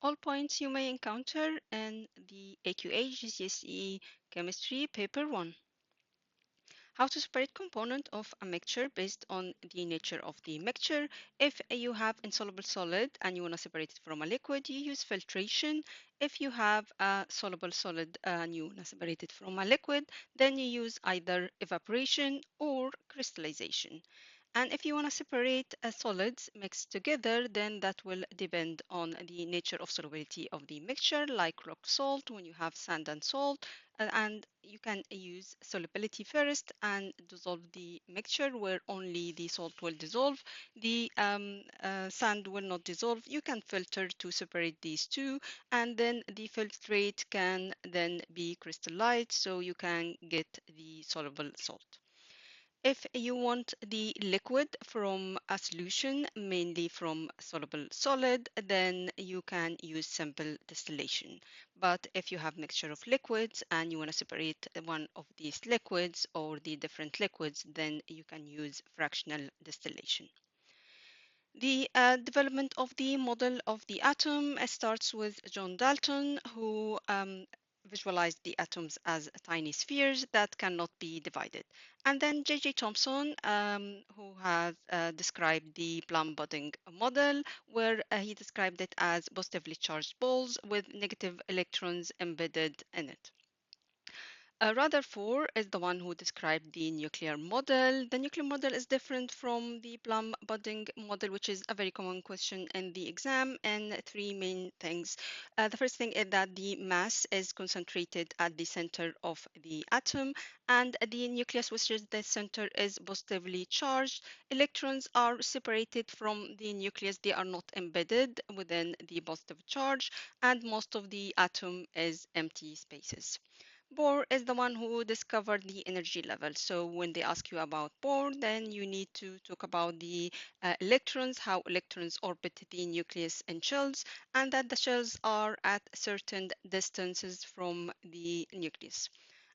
All points you may encounter in the AQA GCSE Chemistry Paper 1. How to separate component of a mixture based on the nature of the mixture. If you have insoluble solid and you want to separate it from a liquid, you use filtration. If you have a soluble solid and you want to separate it from a liquid, then you use either evaporation or crystallization. And if you want to separate solids mixed together, then that will depend on the nature of solubility of the mixture, like rock salt when you have sand and salt. And you can use solubility first and dissolve the mixture where only the salt will dissolve. The sand will not dissolve. You can filter to separate these two, and then the filtrate can then be crystallized so you can get the soluble salt. If you want the liquid from a solution, mainly from soluble solid, then you can use simple distillation. But if you have mixture of liquids and you want to separate one of these liquids or the different liquids, then you can use fractional distillation. The development of the model of the atom starts with John Dalton, who visualized the atoms as tiny spheres that cannot be divided. And then J.J. Thomson, who has described the plum pudding model, where he described it as positively charged balls with negative electrons embedded in it. Rutherford is the one who described the nuclear model. The nuclear model is different from the plum pudding model, which is a very common question in the exam, and three main things. The first thing is that the mass is concentrated at the center of the atom, and the nucleus, which is the center, is positively charged. Electrons are separated from the nucleus, they are not embedded within the positive charge, and most of the atom is empty spaces. Bohr is the one who discovered the energy level. So when they ask you about Bohr, then you need to talk about the electrons, how electrons orbit the nucleus in shells, and that the shells are at certain distances from the nucleus.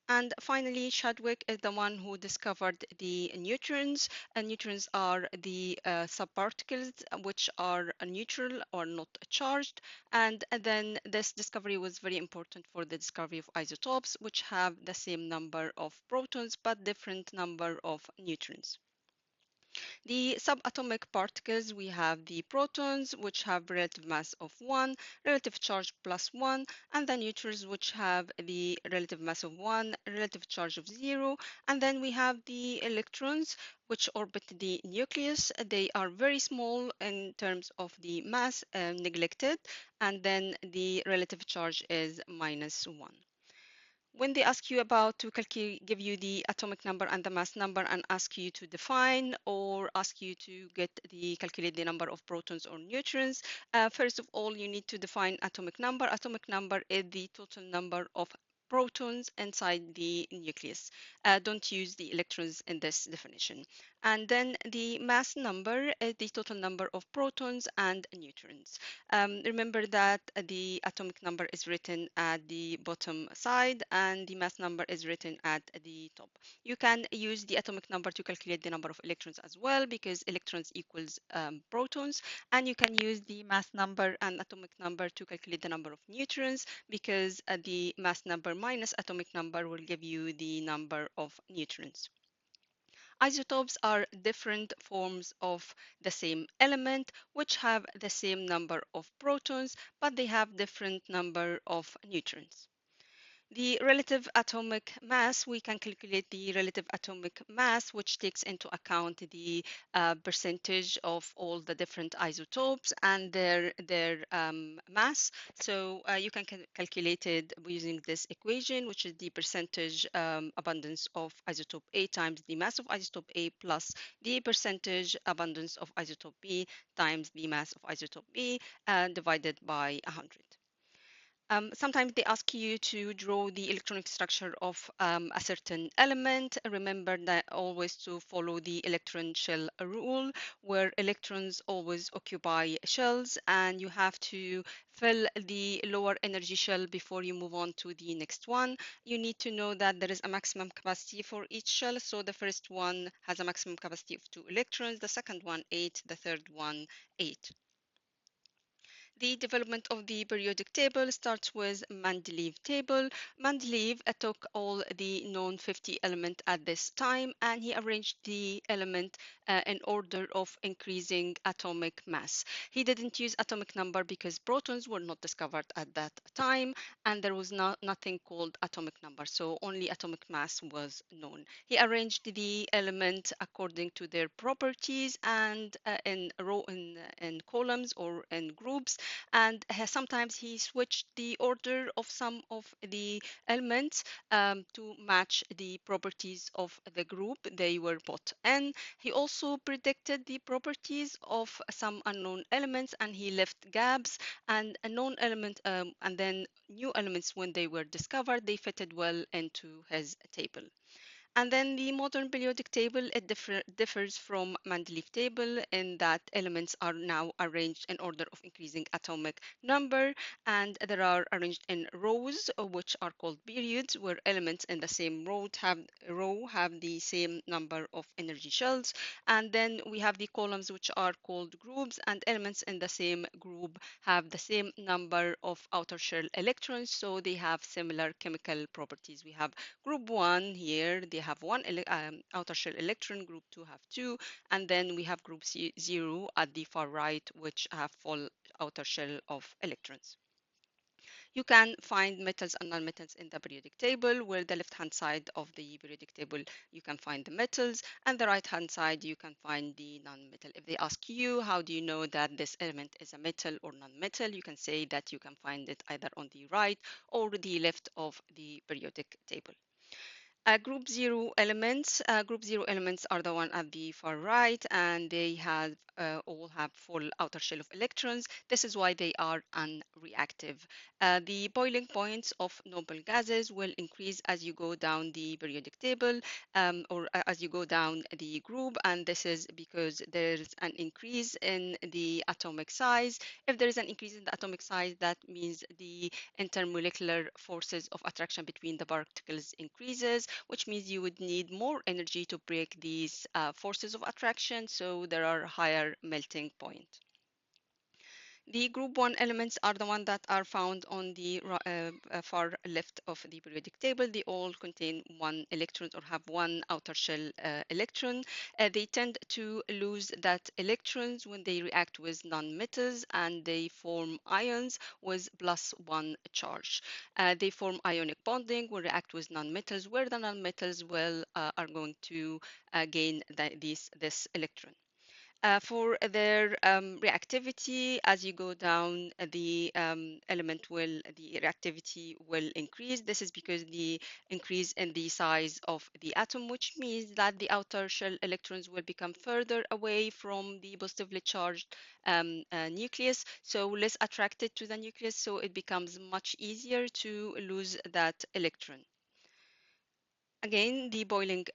And finally, Chadwick is the one who discovered the neutrons. And neutrons are the subparticles which are neutral or not charged. And then this discovery was very important for the discovery of isotopes, which have the same number of protons but different number of neutrons. The subatomic particles, we have the protons, which have relative mass of 1, relative charge plus 1, and the neutrons, which have the relative mass of 1, relative charge of 0. And then we have the electrons, which orbit the nucleus. They are very small in terms of the mass, neglected, and then the relative charge is minus 1. When they ask you about to calculate, give you the atomic number and the mass number and ask you to define or ask you to calculate the number of protons or neutrons, first of all, you need to define atomic number. Atomic number is the total number of protons inside the nucleus. Don't use the electrons in this definition. And then the mass number is the total number of protons and neutrons. Remember that the atomic number is written at the bottom side and the mass number is written at the top. You can use the atomic number to calculate the number of electrons as well because electrons equals protons, and you can use the mass number and atomic number to calculate the number of neutrons because the mass number minus atomic number will give you the number of neutrons. Isotopes are different forms of the same element which have the same number of protons, but they have different number of neutrons. The relative atomic mass, we can calculate the relative atomic mass, which takes into account the percentage of all the different isotopes and their mass. So you can calculate it using this equation, which is the percentage abundance of isotope A times the mass of isotope A plus the percentage abundance of isotope B times the mass of isotope B divided by 100. Sometimes they ask you to draw the electronic structure of a certain element. Remember that always to follow the electron shell rule, where electrons always occupy shells, and you have to fill the lower energy shell before you move on to the next one. You need to know that there is a maximum capacity for each shell. So the first one has a maximum capacity of 2 electrons, the second one 8, the third one 8. The development of the periodic table starts with Mendeleev table. Mendeleev took all the known 50 elements at this time and he arranged the element in order of increasing atomic mass. He didn't use atomic number because protons were not discovered at that time and there was nothing called atomic number, so only atomic mass was known. He arranged the element according to their properties and in columns or in groups, and sometimes he switched the order of some of the elements to match the properties of the group they were put in. He also predicted the properties of some unknown elements and he left gaps, and a known element and then new elements, when they were discovered, they fitted well into his table. And then the modern periodic table, it differs from Mendeleev table in that elements are now arranged in order of increasing atomic number, and they are arranged in rows, which are called periods, where elements in the same row have the same number of energy shells. And then we have the columns, which are called groups, and elements in the same group have the same number of outer shell electrons, so they have similar chemical properties. We have Group 1 here, they have one outer shell electron, group 2 have two, and then we have group 0 at the far right, which have full outer shell of electrons. You can find metals and nonmetals in the periodic table, where the left-hand side of the periodic table, you can find the metals, and the right-hand side, you can find the nonmetal. If they ask you, how do you know that this element is a metal or nonmetal, you can say that you can find it either on the right or the left of the periodic table. Group zero elements are the one at the far right, and they have all have full outer shell of electrons. This is why they are unreactive. The boiling points of noble gases will increase as you go down the periodic table, or as you go down the group, and this is because there's an increase in the atomic size. If there is an increase in the atomic size, that means the intermolecular forces of attraction between the particles increases, which means you would need more energy to break these forces of attraction, so there are higher melting point. The group 1 elements are the ones that are found on the far left of the periodic table. They all contain one electron or have one outer shell electron. They tend to lose that electrons when they react with nonmetals, and they form ions with +1 charge. They form ionic bonding when react with nonmetals, where the nonmetals are going to gain this electron. For their reactivity, as you go down, the reactivity will increase. This is because the increase in the size of the atom, which means that the outer shell electrons will become further away from the positively charged nucleus, so less attracted to the nucleus, so it becomes much easier to lose that electron. Again, the boiling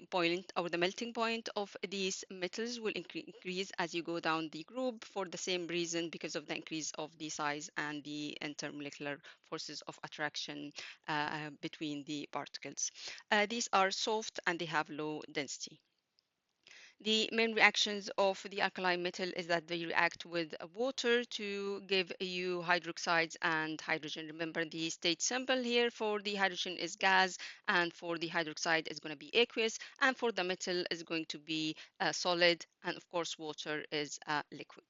point or the melting point of these metals will increase as you go down the group for the same reason, because of the increase of the size and the intermolecular forces of attraction between the particles. These are soft and they have low density. The main reactions of the alkali metal is that they react with water to give you hydroxides and hydrogen. Remember, the state symbol here for the hydrogen is gas, and for the hydroxide is going to be aqueous, and for the metal is going to be solid, and of course water is liquid.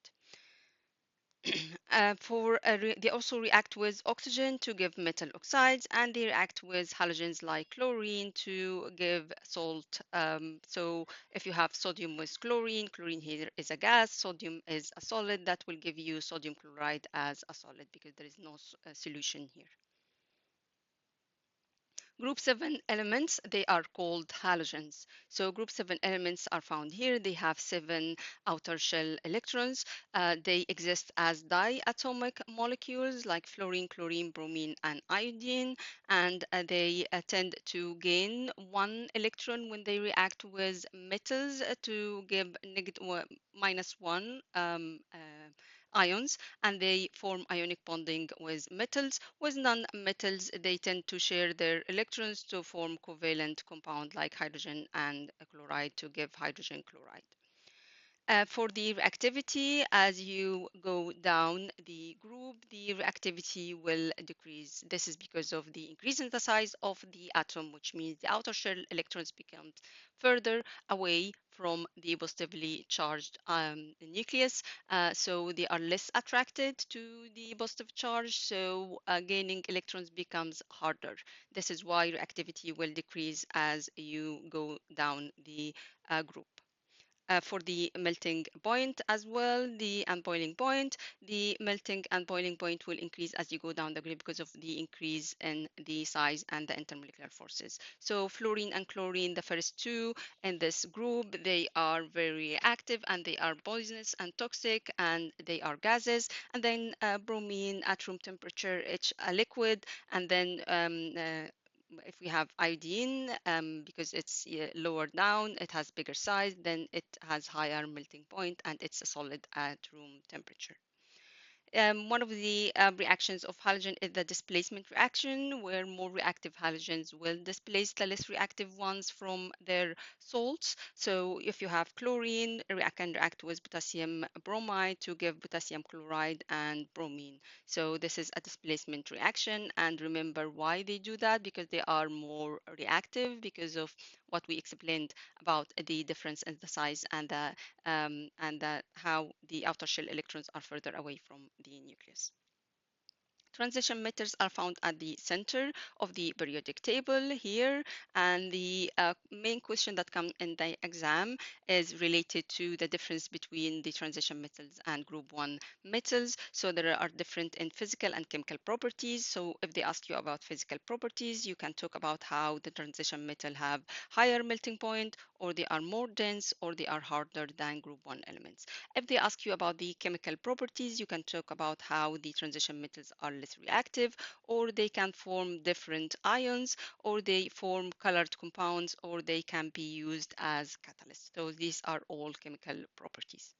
They also react with oxygen to give metal oxides, and they react with halogens like chlorine to give salt. So if you have sodium with chlorine, chlorine here is a gas, sodium is a solid, that will give you sodium chloride as a solid because there is no solution here. Group 7 elements, they are called halogens. So group 7 elements are found here. They have 7 outer shell electrons. They exist as diatomic molecules like fluorine, chlorine, bromine, and iodine. And they tend to gain 1 electron when they react with metals to give -1 ions, and they form ionic bonding with metals. With non-metals, they tend to share their electrons to form covalent compound like hydrogen and chloride to give hydrogen chloride. For the reactivity, as you go down the group, the reactivity will decrease. This is because of the increase in the size of the atom, which means the outer shell electrons become further away from the positively charged nucleus. So they are less attracted to the positive charge. So gaining electrons becomes harder. This is why reactivity will decrease as you go down the group. For the melting point as well, the and boiling point, the melting and boiling point will increase as you go down the grid because of the increase in the size and the intermolecular forces. So fluorine and chlorine, the first two in this group, they are very active and they are poisonous and toxic and they are gases. And then bromine at room temperature, it's a liquid. And then if we have iodine, because it's lower down, it has bigger size, then it has higher melting point and it's a solid at room temperature. One of the reactions of halogen is the displacement reaction, where more reactive halogens will displace the less reactive ones from their salts. So if you have chlorine, it can react with potassium bromide to give potassium chloride and bromine. So this is a displacement reaction. And remember why they do that, because they are more reactive because of what we explained about the difference in the size and how the outer shell electrons are further away from the nucleus. Transition metals are found at the center of the periodic table here, and the main question that comes in the exam is related to the difference between the transition metals and group 1 metals. So there are different in physical and chemical properties. So if they ask you about physical properties, you can talk about how the transition metal have higher melting point, or they are more dense, or they are harder than group 1 elements. If they ask you about the chemical properties, you can talk about how the transition metals are less reactive, or they can form different ions, or they form colored compounds, or they can be used as catalysts. So these are all chemical properties.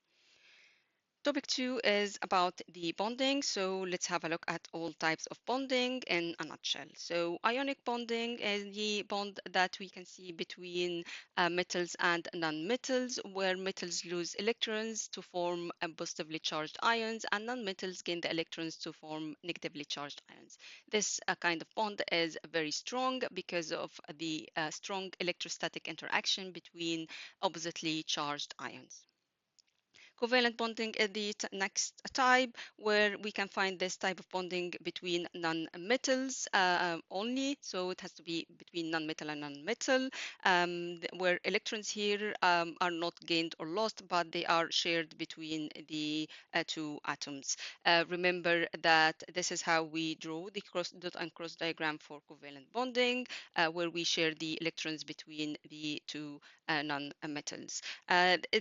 Topic 2 is about the bonding. So let's have a look at all types of bonding in a nutshell. So ionic bonding is the bond that we can see between metals and non-metals, where metals lose electrons to form positively charged ions and non-metals gain the electrons to form negatively charged ions. This kind of bond is very strong because of the strong electrostatic interaction between oppositely charged ions. Covalent bonding is the next type, where we can find this type of bonding between non-metals only. So it has to be between non-metal and non-metal, where electrons here are not gained or lost, but they are shared between the two atoms. Remember that this is how we draw the cross dot and cross diagram for covalent bonding, where we share the electrons between the two non-metals.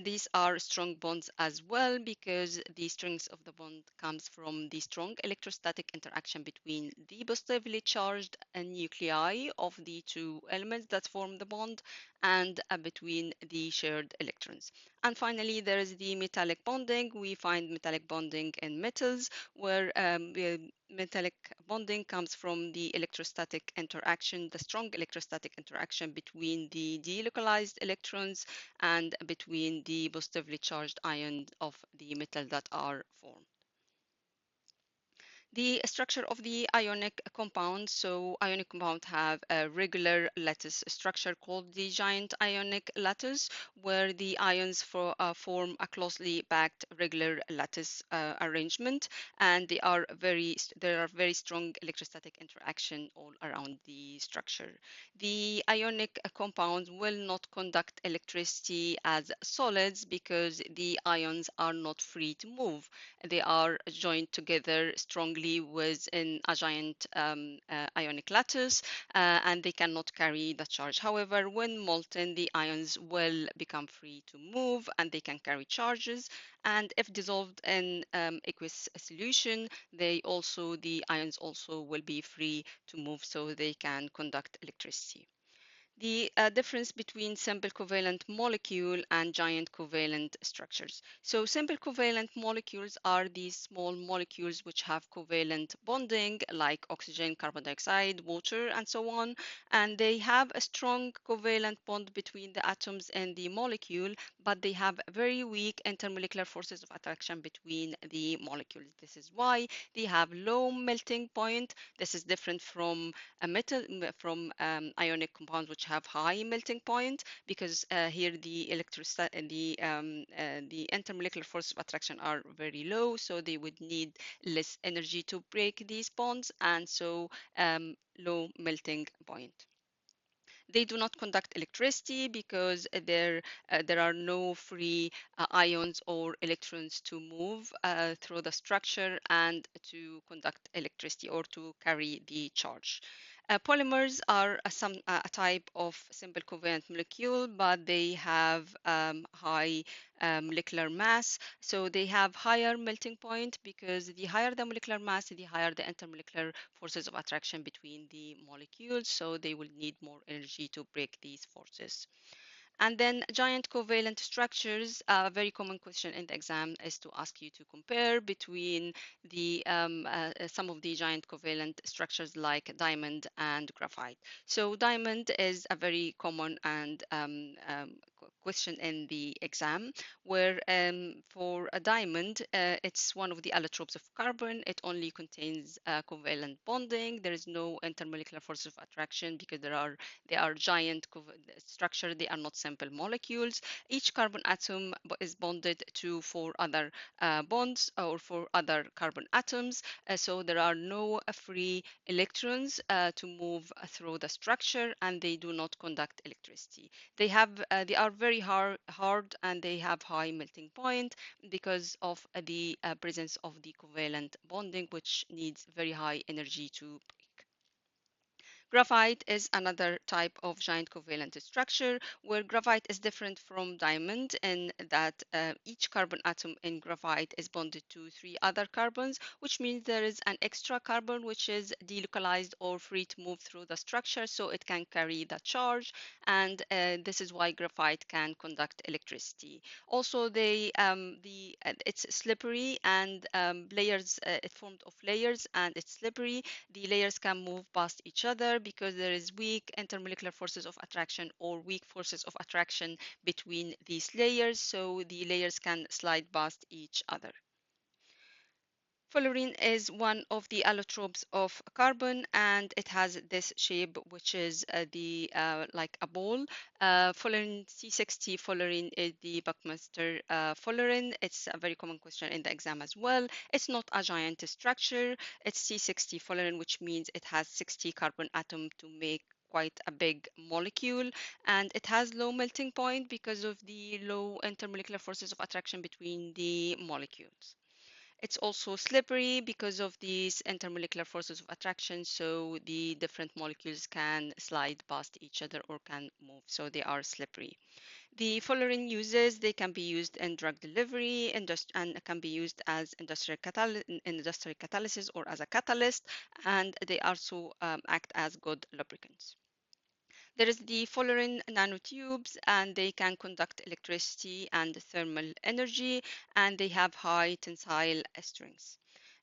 These are strong bonds as well, because the strength of the bond comes from the strong electrostatic interaction between the positively charged nuclei of the two elements that form the bond and between the shared electrons. And finally, there is the metallic bonding. We find metallic bonding in metals, where metallic bonding comes from the electrostatic interaction, the strong electrostatic interaction between the delocalized electrons and between the positively charged ions of the metal that are formed. The structure of the ionic compound. So ionic compounds have a regular lattice structure called the giant ionic lattice, where the ions form a closely packed regular lattice arrangement, and there are very strong electrostatic interaction all around the structure. The ionic compounds will not conduct electricity as solids because the ions are not free to move. They are joined together strongly within a giant ionic lattice, and they cannot carry the charge. However, when molten, the ions will become free to move and they can carry charges. And if dissolved in aqueous solution, the ions also will be free to move, so they can conduct electricity. The difference between simple covalent molecule and giant covalent structures. So simple covalent molecules are these small molecules which have covalent bonding like oxygen, carbon dioxide, water, and so on. And they have a strong covalent bond between the atoms and the molecule, but they have very weak intermolecular forces of attraction between the molecules. This is why they have low melting point. This is different from a metal from ionic compounds which have high melting point because here the intermolecular force of attraction are very low, so they would need less energy to break these bonds, and so low melting point. They do not conduct electricity because there are no free ions or electrons to move through the structure and to conduct electricity or to carry the charge. Polymers are a type of simple covalent molecule, but they have high molecular mass. So they have higher melting point because the higher the molecular mass, the higher the intermolecular forces of attraction between the molecules. So they will need more energy to break these forces. And then giant covalent structures, a very common question in the exam is to ask you to compare between some of the giant covalent structures like diamond and graphite. So diamond is a very common and question in the exam, where for a diamond, it's one of the allotropes of carbon. It only contains covalent bonding. There is no intermolecular force of attraction because they are giant structure. They are not simple molecules. Each carbon atom is bonded to four other bonds or four other carbon atoms. So there are no free electrons to move through the structure, and they do not conduct electricity. They are very hard and they have high melting point because of the presence of the covalent bonding, which needs very high energy to break. Graphite is another type of giant covalent structure where graphite is different from diamond in that each carbon atom in graphite is bonded to three other carbons, which means there is an extra carbon which is delocalized or free to move through the structure so it can carry the charge, and this is why graphite can conduct electricity. Also, it's slippery and it's formed of layers and it's slippery. The layers can move past each other because there is weak intermolecular forces of attraction or weak forces of attraction between these layers, so the layers can slide past each other. Fullerene is one of the allotropes of carbon, and it has this shape, which is the like a ball. Fullerene C60 fullerene is the Buckminster fullerene. It's a very common question in the exam as well. It's not a giant structure. It's C60 fullerene, which means it has 60 carbon atom to make quite a big molecule, and it has low melting point because of the low intermolecular forces of attraction between the molecules. It's also slippery because of these intermolecular forces of attraction, so the different molecules can slide past each other or can move, so they are slippery. The fullerene uses, they can be used in drug delivery and can be used as industrial catalysis or as a catalyst, and they also act as good lubricants. There is the fullerene nanotubes, and they can conduct electricity and thermal energy, and they have high tensile strengths.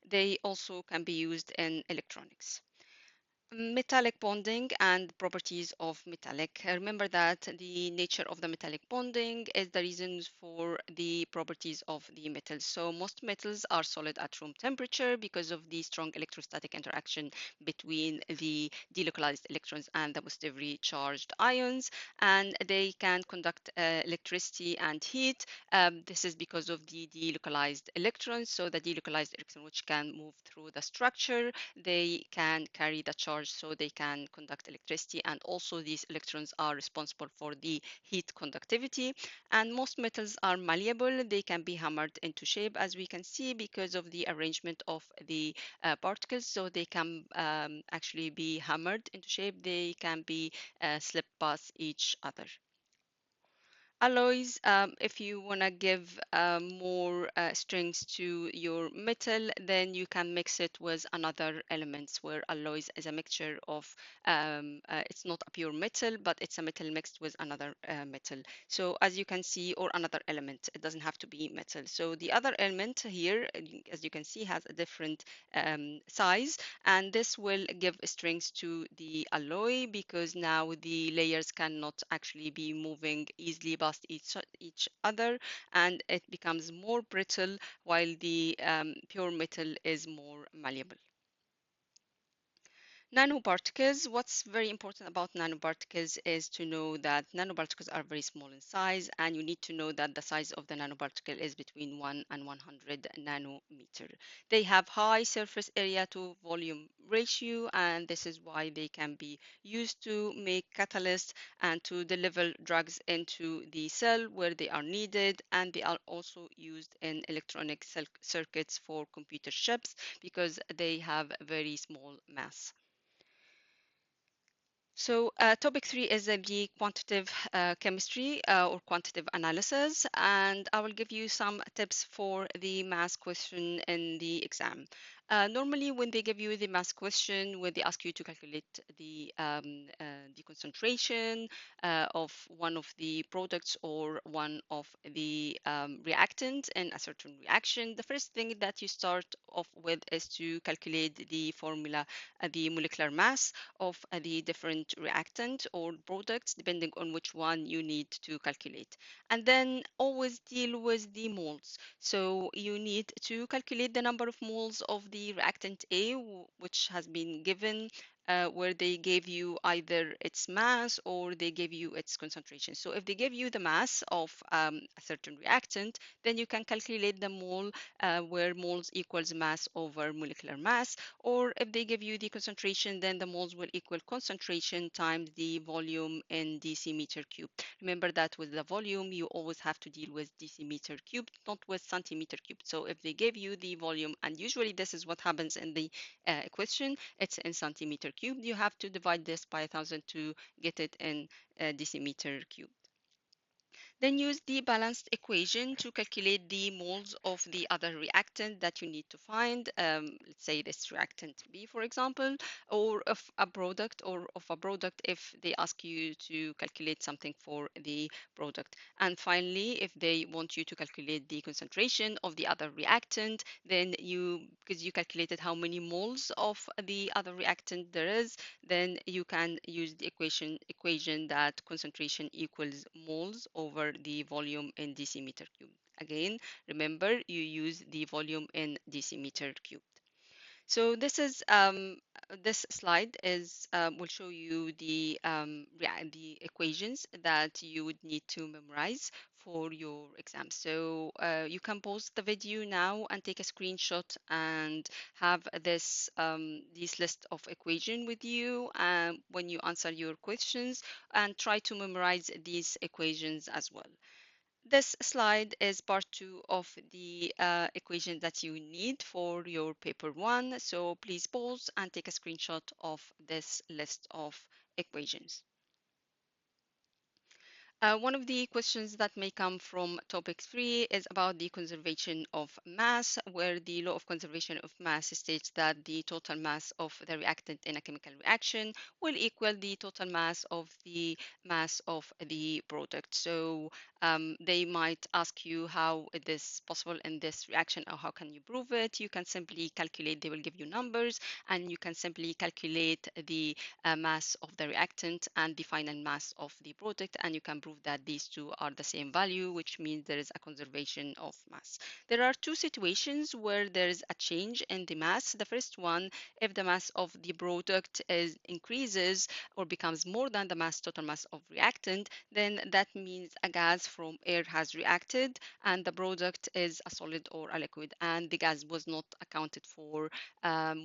They also can be used in electronics. Metallic bonding and properties of metallic. Remember that the nature of the metallic bonding is the reasons for the properties of the metals. So most metals are solid at room temperature because of the strong electrostatic interaction between the delocalized electrons and the positively charged ions, and they can conduct electricity and heat. This is because of the delocalized electrons. So the delocalized electron which can move through the structure, they can carry the charge so they can conduct electricity, and also these electrons are responsible for the heat conductivity. And most metals are malleable. They can be hammered into shape, as we can see, because of the arrangement of the particles, so they can actually be hammered into shape. They can be slip past each other. Alloys, if you want to give more strength to your metal, then you can mix it with another elements where alloys is a mixture of, it's not a pure metal, but it's a metal mixed with another metal. So as you can see, or another element, it doesn't have to be metal. So the other element here, as you can see, has a different size, and this will give strength to the alloy because now the layers cannot actually be moving easily past each other, and it becomes more brittle while the pure metal is more malleable. Nanoparticles, what's very important about nanoparticles is to know that nanoparticles are very small in size, and you need to know that the size of the nanoparticle is between 1 and 100 nanometer. They have high surface area to volume ratio, and this is why they can be used to make catalysts and to deliver drugs into the cell where they are needed, and they are also used in electronic circuits for computer chips because they have very small mass. So topic 3 is the quantitative chemistry or quantitative analysis, and I will give you some tips for the math question in the exam. Normally, when they give you the math question, when they ask you to calculate the concentration of one of the products or one of the reactants in a certain reaction, the first thing that you start off with is to calculate the formula, the molecular mass of the different reactant or products, depending on which one you need to calculate. And then always deal with the moles. So you need to calculate the number of moles of the reactant A, which has been given where they gave you either its mass or they gave you its concentration. So if they give you the mass of a certain reactant, then you can calculate the mole where moles equals mass over molecular mass. Or if they give you the concentration, then the moles will equal concentration times the volume in decimeter cube. Remember that with the volume, you always have to deal with decimeter cubed, not with centimeter cubed. So if they give you the volume, and usually this is what happens in the equation, it's in centimeter cubed, you have to divide this by 1,000 to get it in decimeter cubed. Then use the balanced equation to calculate the moles of the other reactant that you need to find. Let's say this reactant B, for example, or of a product, or of a product if they ask you to calculate something for the product. And finally, if they want you to calculate the concentration of the other reactant, then because you calculated how many moles of the other reactant there is, then you can use the equation that concentration equals moles over the volume in decimeter cubed. Again, remember you use the volume in decimeter cubed. So this slide is will show you the equations that you would need to memorize for your exam. So you can pause the video now and take a screenshot and have this list of equation with you when you answer your questions, and try to memorize these equations as well. This slide is part 2 of the equation that you need for your paper 1. So please pause and take a screenshot of this list of equations. One of the questions that may come from topic 3 is about the conservation of mass, where the law of conservation of mass states that the total mass of the reactant in a chemical reaction will equal the total mass of the product. So they might ask you how it is possible in this reaction, or how can you prove it? You can simply calculate, they will give you numbers, and you can simply calculate the mass of the reactant and the final mass of the product, and you can prove that these two are the same value, which means there is a conservation of mass. There are two situations where there is a change in the mass. The first one, if the mass of the product increases or becomes more than the total mass of reactant, then that means a gas from air has reacted and the product is a solid or a liquid, and the gas was not accounted for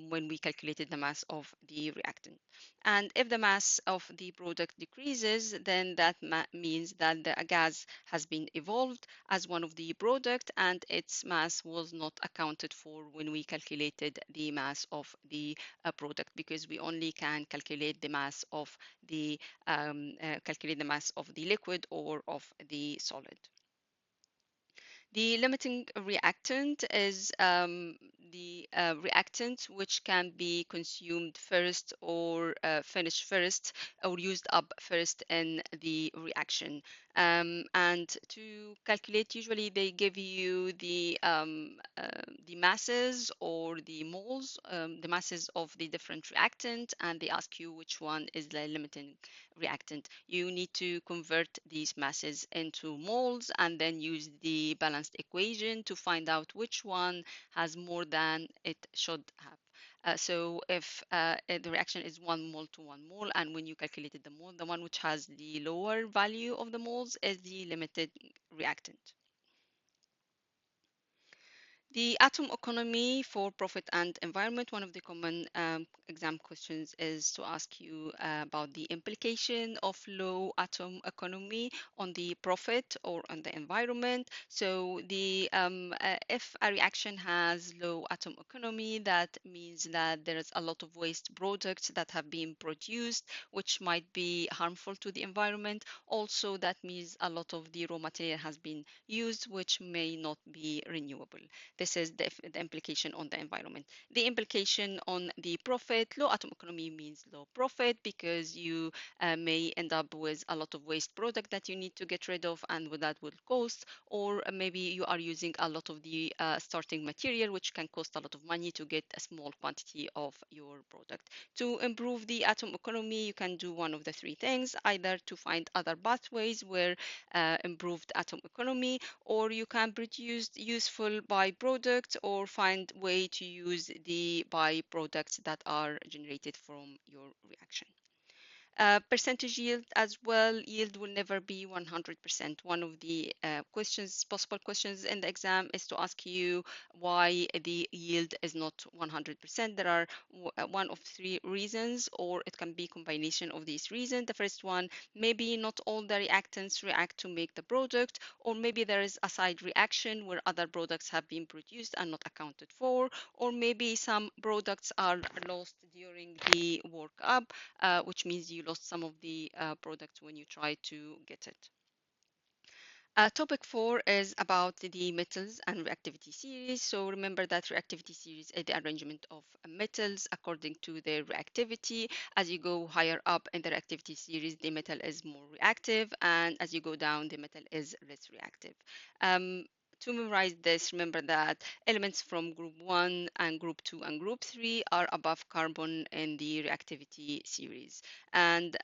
when we calculated the mass of the reactant. And if the mass of the product decreases, then that means that the gas has been evolved as one of the product, and its mass was not accounted for when we calculated the mass of the product, because we only can calculate the mass of the liquid or of the the solid. The limiting reactant is the reactant which can be consumed first or finished first or used up first in the reaction. And to calculate, usually they give you the masses or the moles, the masses of the different reactant, and they ask you which one is the limiting reactant. You need to convert these masses into moles and then use the balanced equation to find out which one has more than it should have. So if the reaction is 1 mole to 1 mole, and when you calculated the mole, the one which has the lower value of the moles is the limited reactant. The atom economy for profit and environment, one of the common exam questions is to ask you about the implication of low atom economy on the profit or on the environment. So if a reaction has low atom economy, that means that there is a lot of waste products that have been produced, which might be harmful to the environment. Also, that means a lot of the raw material has been used, which may not be renewable. This is the implication on the environment. The implication on the profit, low atom economy means low profit because you may end up with a lot of waste product that you need to get rid of, and what that will cost, or maybe you are using a lot of the starting material, which can cost a lot of money to get a small quantity of your product. To improve the atom economy, you can do one of the three things, either to find other pathways where improved atom economy, or you can produce useful byproducts or find way to use the byproducts that are generated from your reaction. Percentage yield as well. Yield will never be 100%. One of the possible questions in the exam is to ask you why the yield is not 100%. There are one of three reasons, or it can be combination of these reasons. The first one, maybe not all the reactants react to make the product, or maybe there is a side reaction where other products have been produced and not accounted for, or maybe some products are lost during the workup, which means you lost some of the products when you try to get it. Topic 4 is about the metals and reactivity series. So remember that reactivity series is the arrangement of metals according to their reactivity. As you go higher up in the reactivity series, the metal is more reactive, and as you go down, the metal is less reactive. Um, to memorize this, remember that elements from group 1 and group 2 and group 3 are above carbon in the reactivity series. And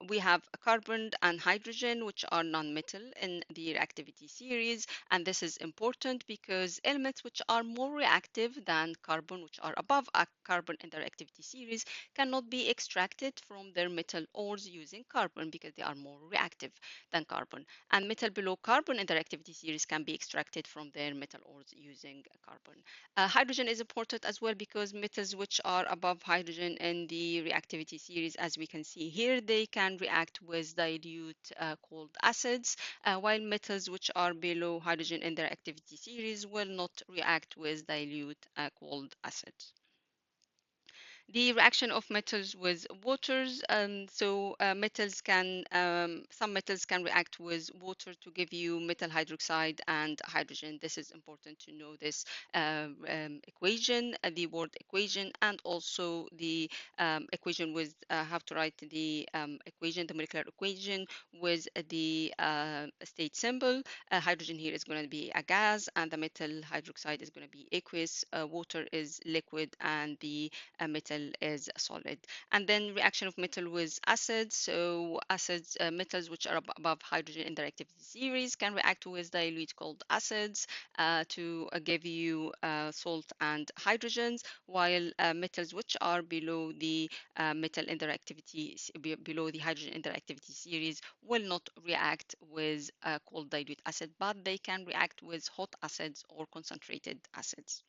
we have carbon and hydrogen, which are non-metal in the reactivity series. And this is important because elements which are more reactive than carbon, which are above carbon in the reactivity series, cannot be extracted from their metal ores using carbon because they are more reactive than carbon. And metal below carbon in the reactivity series can be extracted from their metal ores using carbon. Hydrogen is important as well because metals which are above hydrogen in the reactivity series, as we can see here, they can react with dilute called acids, while metals which are below hydrogen in the reactivity series will not react with dilute called acids. The reaction of metals with waters. Some metals can react with water to give you metal hydroxide and hydrogen. This is important to know this equation, the word equation, and also the equation with how to write the equation, the molecular equation with the state symbol. Hydrogen here is going to be a gas, and the metal hydroxide is going to be aqueous. Water is liquid, and the metal is solid. And then reaction of metal with acids. So acids, metals which are above hydrogen in the reactivity series can react with dilute called acids to give you salt and hydrogens, while metals which are below the metal interactivity, below the hydrogen interactivity series will not react with cold dilute acid, but they can react with hot acids or concentrated acids,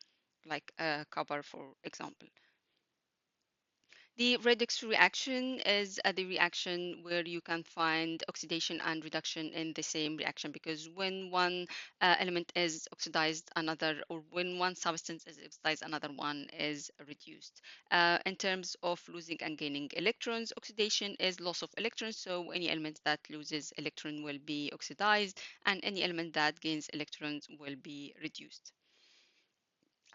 like copper, for example. The redox reaction is the reaction where you can find oxidation and reduction in the same reaction, because when one element is oxidized, another, or when one substance is oxidized, another one is reduced. In terms of losing and gaining electrons, oxidation is loss of electrons, so any element that loses electron will be oxidized, and any element that gains electrons will be reduced.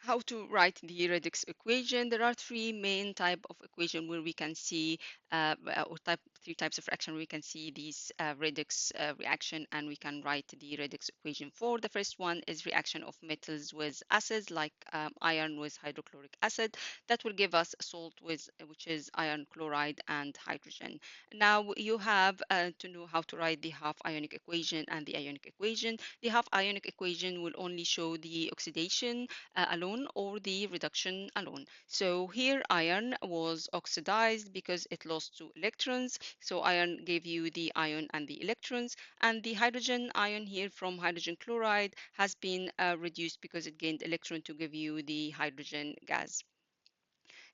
How to write the redox equation? There are three main type of equation where we can see or three types of reaction where we can see these redox reaction, and we can write the redox equation for. The first one is reaction of metals with acids, like iron with hydrochloric acid. That will give us salt with, which is iron chloride and hydrogen. Now you have to know how to write the half ionic equation and the ionic equation. The half ionic equation will only show the oxidation alone or the reduction alone. So here iron was oxidized because it lost two electrons. So iron gave you the ion and the electrons, and the hydrogen ion here from hydrogen chloride has been reduced because it gained electron to give you the hydrogen gas.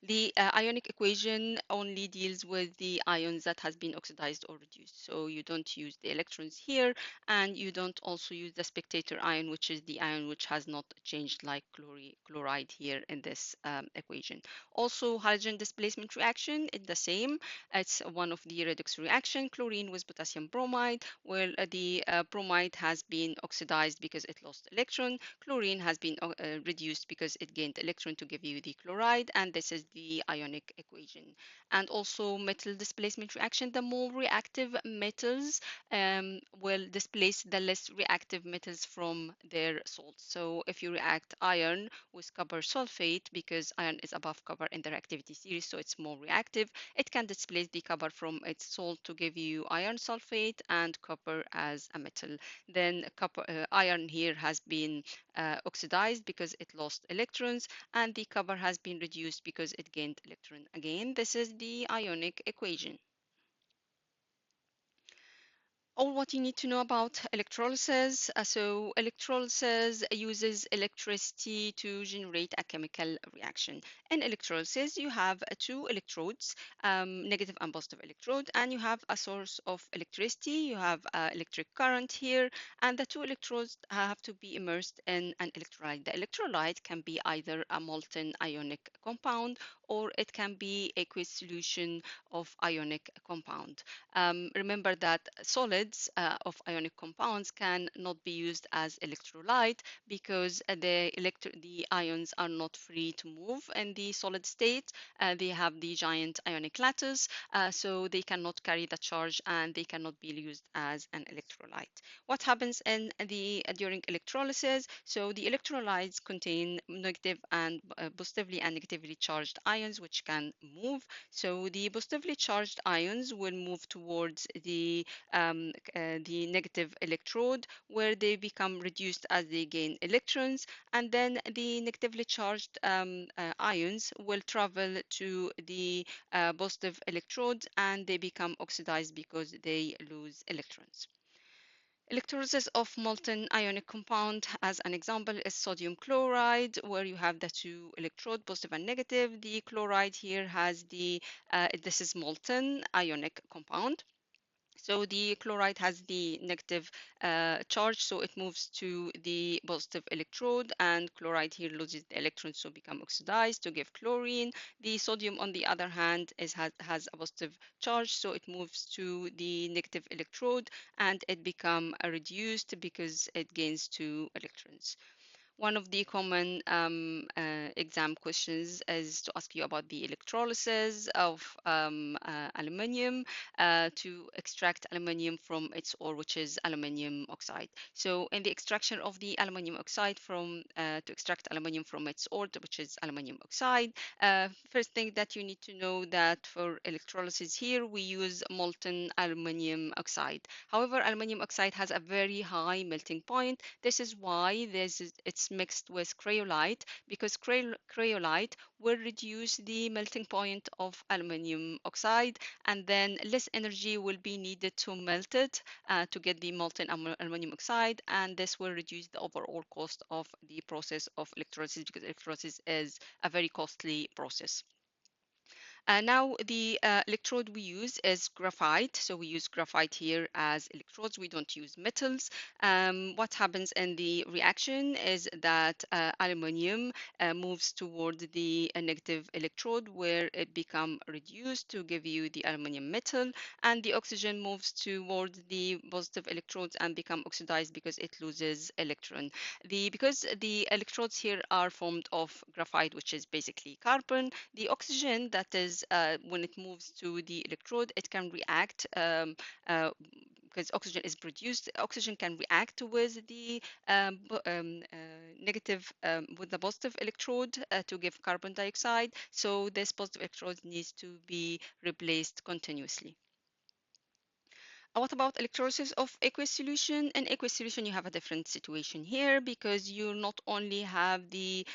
The ionic equation only deals with the ions that has been oxidized or reduced. So you don't use the electrons here, and you don't also use the spectator ion, which is the ion which has not changed, like chloride here in this equation. Also, hydrogen displacement reaction is the same. It's one of the redox reaction, chlorine with potassium bromide, where the bromide has been oxidized because it lost electron. Chlorine has been reduced because it gained electron to give you the chloride, and this is the ionic equation. And also metal displacement reaction, the more reactive metals will displace the less reactive metals from their salts. So if you react iron with copper sulfate, because iron is above copper in the reactivity series, so it's more reactive, it can displace the copper from its salt to give you iron sulfate and copper as a metal. Then iron here has been oxidized because it lost electrons, and the copper has been reduced because it gained electron. Again, this is the ionic equation. All what you need to know about electrolysis. So electrolysis uses electricity to generate a chemical reaction. In electrolysis, you have two electrodes, negative and positive electrode, and you have a source of electricity. You have electric current here, and the two electrodes have to be immersed in an electrolyte. The electrolyte can be either a molten ionic compound, or it can be aqueous solution of ionic compound. Remember that solids of ionic compounds can not be used as electrolyte because the ions are not free to move in the solid state. They have the giant ionic lattice, so they cannot carry the charge and they cannot be used as an electrolyte. What happens in the during electrolysis? So the electrolytes contain negative and positively and negatively charged ions which can move. So the positively charged ions will move towards the negative electrode, where they become reduced as they gain electrons, and then the negatively charged ions will travel to the positive electrode, and they become oxidized because they lose electrons. Electrolysis of molten ionic compound, as an example, is sodium chloride, where you have the two electrode, positive and negative. The chloride here has this is molten ionic compound. So the chloride has the negative charge, so it moves to the positive electrode, and chloride here loses the electrons, so become oxidized to give chlorine. The sodium, on the other hand, has a positive charge, so it moves to the negative electrode, and it become reduced because it gains two electrons. One of the common exam questions is to ask you about the electrolysis of aluminium to extract aluminium from its ore, which is aluminium oxide. So in the extraction of the aluminium oxide to extract aluminium from its ore, which is aluminium oxide, first thing that you need to know that for electrolysis here, we use molten aluminium oxide. However, aluminium oxide has a very high melting point. This is why it's mixed with cryolite, because cryolite will reduce the melting point of aluminium oxide, and then less energy will be needed to melt it to get the molten aluminum oxide, and this will reduce the overall cost of the process of electrolysis, because electrolysis is a very costly process. Now, the electrode we use is graphite. So we use graphite here as electrodes. We don't use metals. What happens in the reaction is that aluminum moves toward the negative electrode where it become reduced to give you the aluminum metal, and the oxygen moves toward the positive electrodes and become oxidized because it loses electron. Because the electrodes here are formed of graphite, which is basically carbon, the oxygen that is when it moves to the electrode, it can react uh, because oxygen is produced. Oxygen can react with the negative with the positive electrode to give carbon dioxide. So this positive electrode needs to be replaced continuously. What about electrolysis of aqueous solution? In aqueous solution, you have a different situation here because you not only have the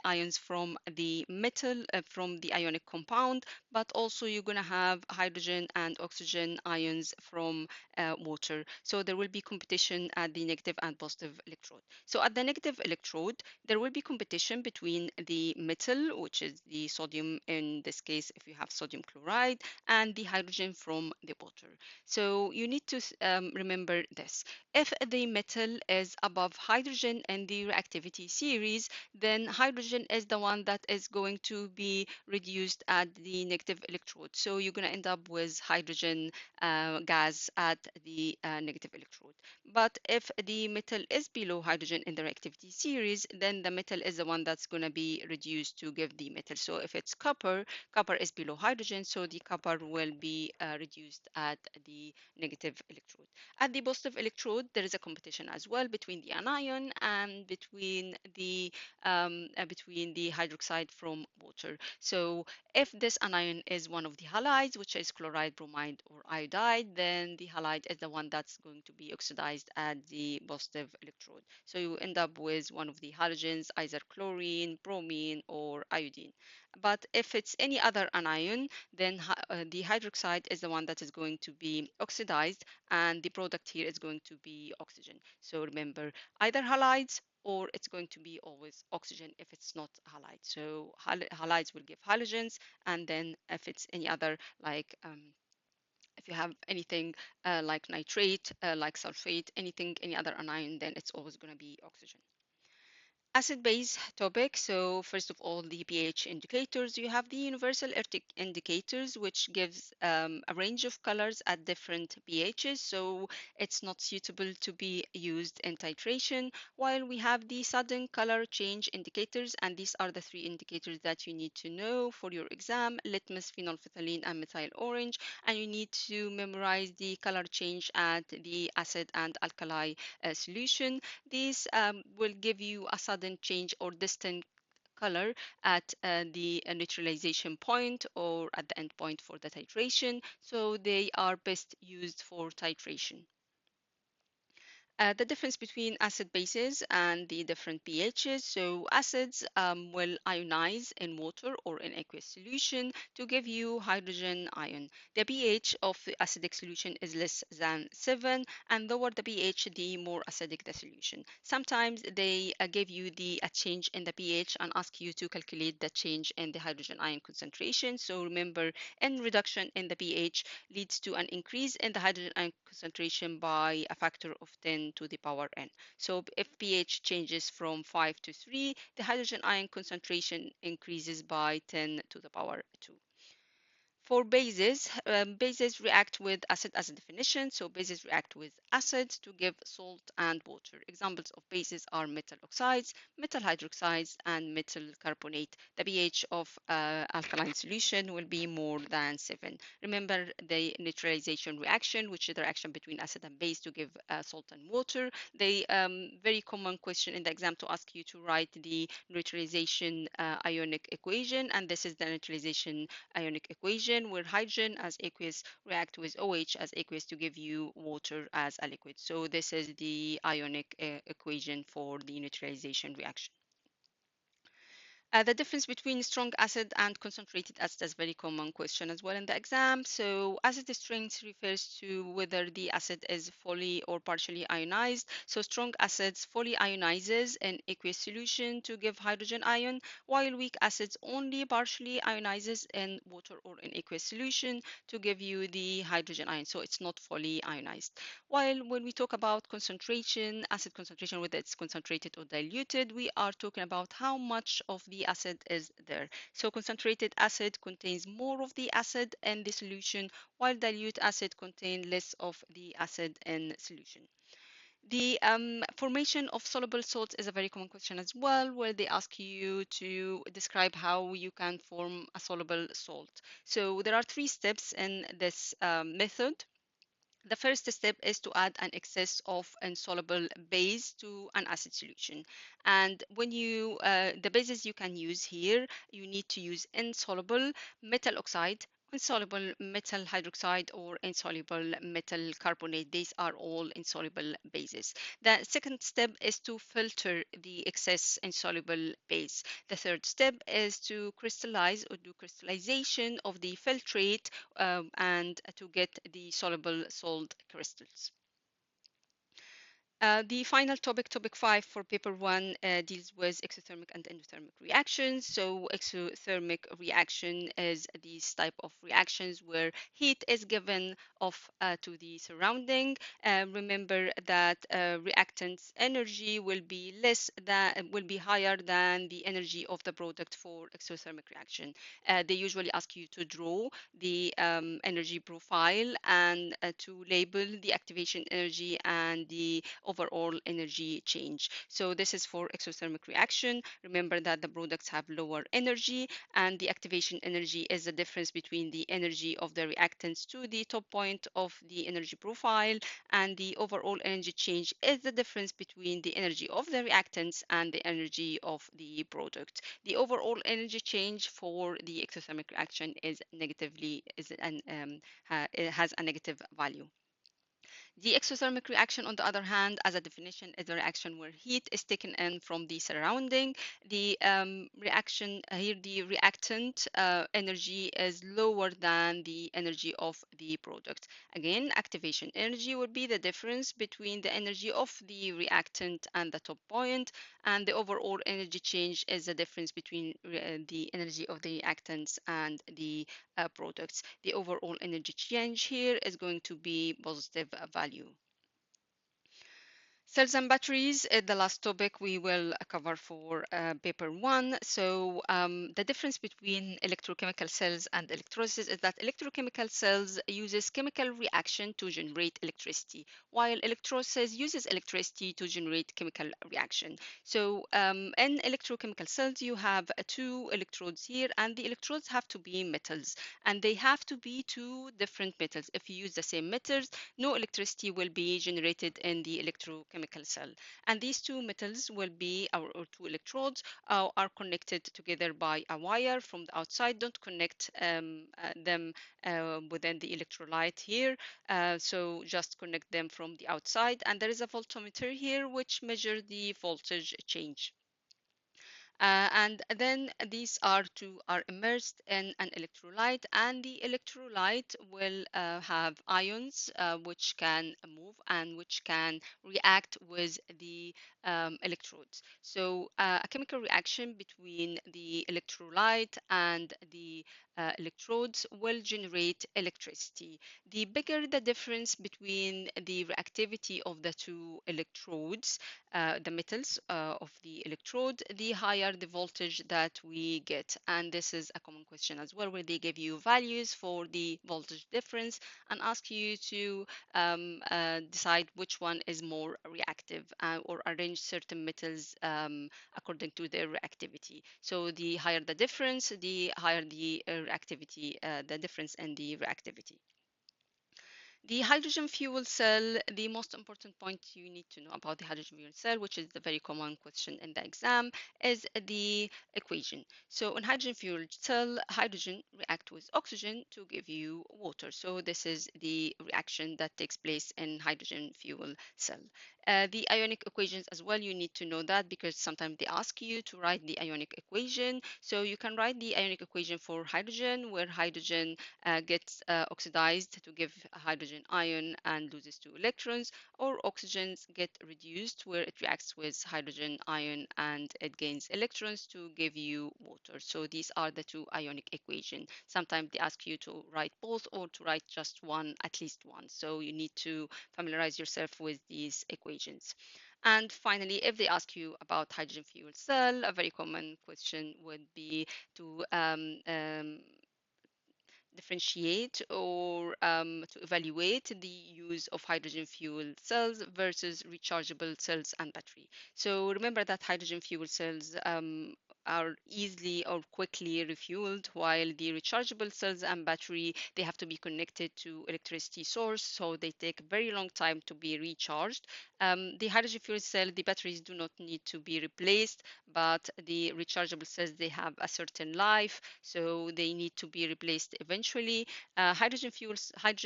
ions from the metal from the ionic compound, but also you're going to have hydrogen and oxygen ions from water. So there will be competition at the negative and positive electrode. So at the negative electrode, there will be competition between the metal, which is the sodium in this case, if you have sodium chloride, and the hydrogen from the water. So you need to remember this. If the metal is above hydrogen in the reactivity series, then hydrogen is the one that is going to be reduced at the negative electrode. So you're going to end up with hydrogen gas at the negative electrode. But if the metal is below hydrogen in the reactivity series, then the metal is the one that's going to be reduced to give the metal. So if it's copper, copper is below hydrogen, so the copper will be reduced at the negative electrode. At the positive electrode, there is a competition as well between the anion and between the hydroxide from water. So if this anion is one of the halides, which is chloride, bromide, or iodide, then the halide is the one that's going to be oxidized at the positive electrode. So you end up with one of the halogens, either chlorine, bromine, or iodine. But if it's any other anion, then the hydroxide is the one that is going to be oxidized, and the product here is going to be oxygen. So remember, either halides or it's going to be always oxygen if it's not halide. So halides will give halogens, and then if it's any other, like if you have anything like nitrate, like sulfate, anything, any other anion, then it's always going to be oxygen. Acid-base topic. So first of all, the pH indicators. You have the universal indicators, which gives a range of colors at different pHs. So it's not suitable to be used in titration. While we have the sudden color change indicators, and these are the three indicators that you need to know for your exam: litmus, phenolphthalein, and methyl orange. And you need to memorize the color change at the acid and alkali solution. These will give you a sudden change or distant color at the neutralization point or at the end point for the titration. So they are best used for titration. The difference between acid bases and the different pHs. So acids will ionize in water or in aqueous solution to give you hydrogen ion. The pH of the acidic solution is less than 7, and lower the pH, the more acidic the solution. Sometimes they give you a change in the pH and ask you to calculate the change in the hydrogen ion concentration. So remember, in reduction in the pH leads to an increase in the hydrogen ion concentration by a factor of 10 to the power n. So if pH changes from 5 to 3, the hydrogen ion concentration increases by 10 to the power 2. For bases, bases react with acid as a definition. So bases react with acids to give salt and water. Examples of bases are metal oxides, metal hydroxides, and metal carbonate. The pH of alkaline solution will be more than 7. Remember the neutralization reaction, which is the reaction between acid and base to give salt and water. The very common question in the exam to ask you to write the neutralization ionic equation, and this is the neutralization ionic equation where hydrogen as aqueous react with OH as aqueous to give you water as a liquid. So this is the ionic equation for the neutralization reaction. The difference between strong acid and concentrated acid is a very common question as well in the exam. So acid strength refers to whether the acid is fully or partially ionized. So strong acids fully ionizes in aqueous solution to give hydrogen ion, while weak acids only partially ionizes in water or in aqueous solution to give you the hydrogen ion. So it's not fully ionized. While when we talk about concentration, acid concentration, whether it's concentrated or diluted, we are talking about how much of the acid is there. So concentrated acid contains more of the acid in the solution, while dilute acid contains less of the acid in solution. The formation of soluble salts is a very common question as well, where they ask you to describe how you can form a soluble salt. So there are three steps in this method. The first step is to add an excess of insoluble base to an acid solution. And when the bases you can use here, you need to use insoluble metal oxide, insoluble metal hydroxide, or insoluble metal carbonate. These are all insoluble bases. The second step is to filter the excess insoluble base. The third step is to crystallize or do crystallization of the filtrate and to get the soluble salt crystals. The final topic, topic 5 for paper 1, deals with exothermic and endothermic reactions. So exothermic reaction is these type of reactions where heat is given off to the surrounding. Remember that reactant's energy will be higher than the energy of the product for exothermic reaction. They usually ask you to draw the energy profile and to label the activation energy and the overall energy change. So this is for exothermic reaction. Remember that the products have lower energy, and the activation energy is the difference between the energy of the reactants to the top point of the energy profile, and the overall energy change is the difference between the energy of the reactants and the energy of the product. The overall energy change for the exothermic reaction is negatively is an it has a negative value. The exothermic reaction, on the other hand, as a definition, is a reaction where heat is taken in from the surrounding. The reaction here, the reactant energy is lower than the energy of the product. Again, activation energy would be the difference between the energy of the reactant and the top point, and the overall energy change is the difference between the energy of the reactants and the products. The overall energy change here is going to be positive value. Cells and batteries is the last topic we will cover for paper 1. So the difference between electrochemical cells and electrolysis is that electrochemical cells uses chemical reaction to generate electricity, while electrolysis uses electricity to generate chemical reaction. So in electrochemical cells, you have two electrodes here, and the electrodes have to be metals, and they have to be two different metals. If you use the same metals, no electricity will be generated in the electrochemical cell. And these two metals will be, or two electrodes, are connected together by a wire from the outside. Don't connect them within the electrolyte here. So just connect them from the outside. And there is a voltmeter here which measures the voltage change. And then these are two are immersed in an electrolyte, and the electrolyte will have ions which can move and which can react with the electrodes. So a chemical reaction between the electrolyte and the electrodes will generate electricity. The bigger the difference between the reactivity of the two electrodes, the metals of the electrode, the higher the voltage that we get. And this is a common question as well, where they give you values for the voltage difference and ask you to decide which one is more reactive or arrange certain metals according to their reactivity. So the higher the difference, the higher the reactivity, the difference in the reactivity. The hydrogen fuel cell, the most important point you need to know about the hydrogen fuel cell, which is the very common question in the exam, is the equation. So in hydrogen fuel cell, hydrogen react with oxygen to give you water. So this is the reaction that takes place in hydrogen fuel cell. The ionic equations as well, you need to know that because sometimes they ask you to write the ionic equation. So you can write the ionic equation for hydrogen, where hydrogen gets oxidized to give a hydrogen ion and loses two electrons, or oxygens get reduced where it reacts with hydrogen ion and it gains electrons to give you water. So these are the two ionic equations. Sometimes they ask you to write both or to write just one, at least one. So you need to familiarize yourself with these equations. And finally, if they ask you about hydrogen fuel cell, a very common question would be to differentiate or to evaluate the use of hydrogen fuel cells versus rechargeable cells and battery. So remember that hydrogen fuel cells are easily or quickly refueled, while the rechargeable cells and battery, they have to be connected to electricity source, so they take a very long time to be recharged. The hydrogen fuel cell, the batteries do not need to be replaced, but the rechargeable cells, they have a certain life, so they need to be replaced eventually. Hydrogen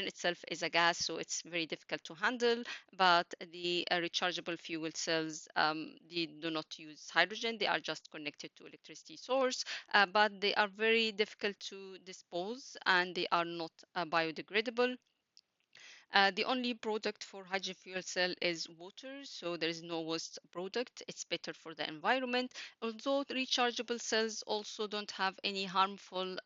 itself is a gas, so it's very difficult to handle, but the rechargeable fuel cells, they do not use hydrogen, they are just connected to electricity source, but they are very difficult to dispose and they are not biodegradable. The only product for hydrogen fuel cell is water, so there is no waste product. It's better for the environment. Although the rechargeable cells also don't have any harmful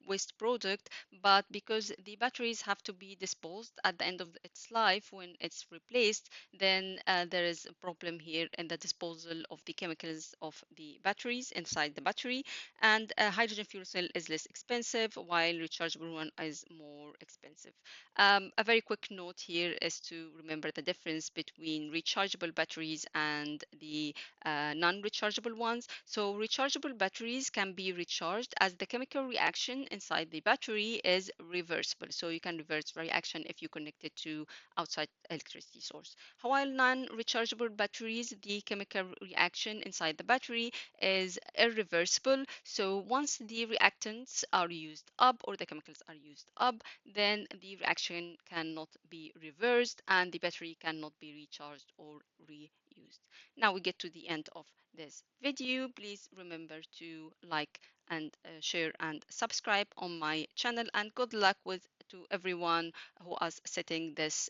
waste product, but because the batteries have to be disposed at the end of its life when it's replaced, then there is a problem here in the disposal of the chemicals of the batteries inside the battery. And hydrogen fuel cell is less expensive, while rechargeable one is more expensive. A very quick note here is to remember the difference between rechargeable batteries and the non-rechargeable ones. So rechargeable batteries can be recharged as the chemical reaction inside the battery is reversible. So you can reverse the reaction if you connect it to outside electricity source. While non-rechargeable batteries, the chemical reaction inside the battery is irreversible. So once the reactants are used up or the chemicals are used up, then the reaction cannot be reversed and the battery cannot be recharged or reused. Now we get to the end of this video. Please remember to like and share and subscribe on my channel, and good luck with to everyone who is setting this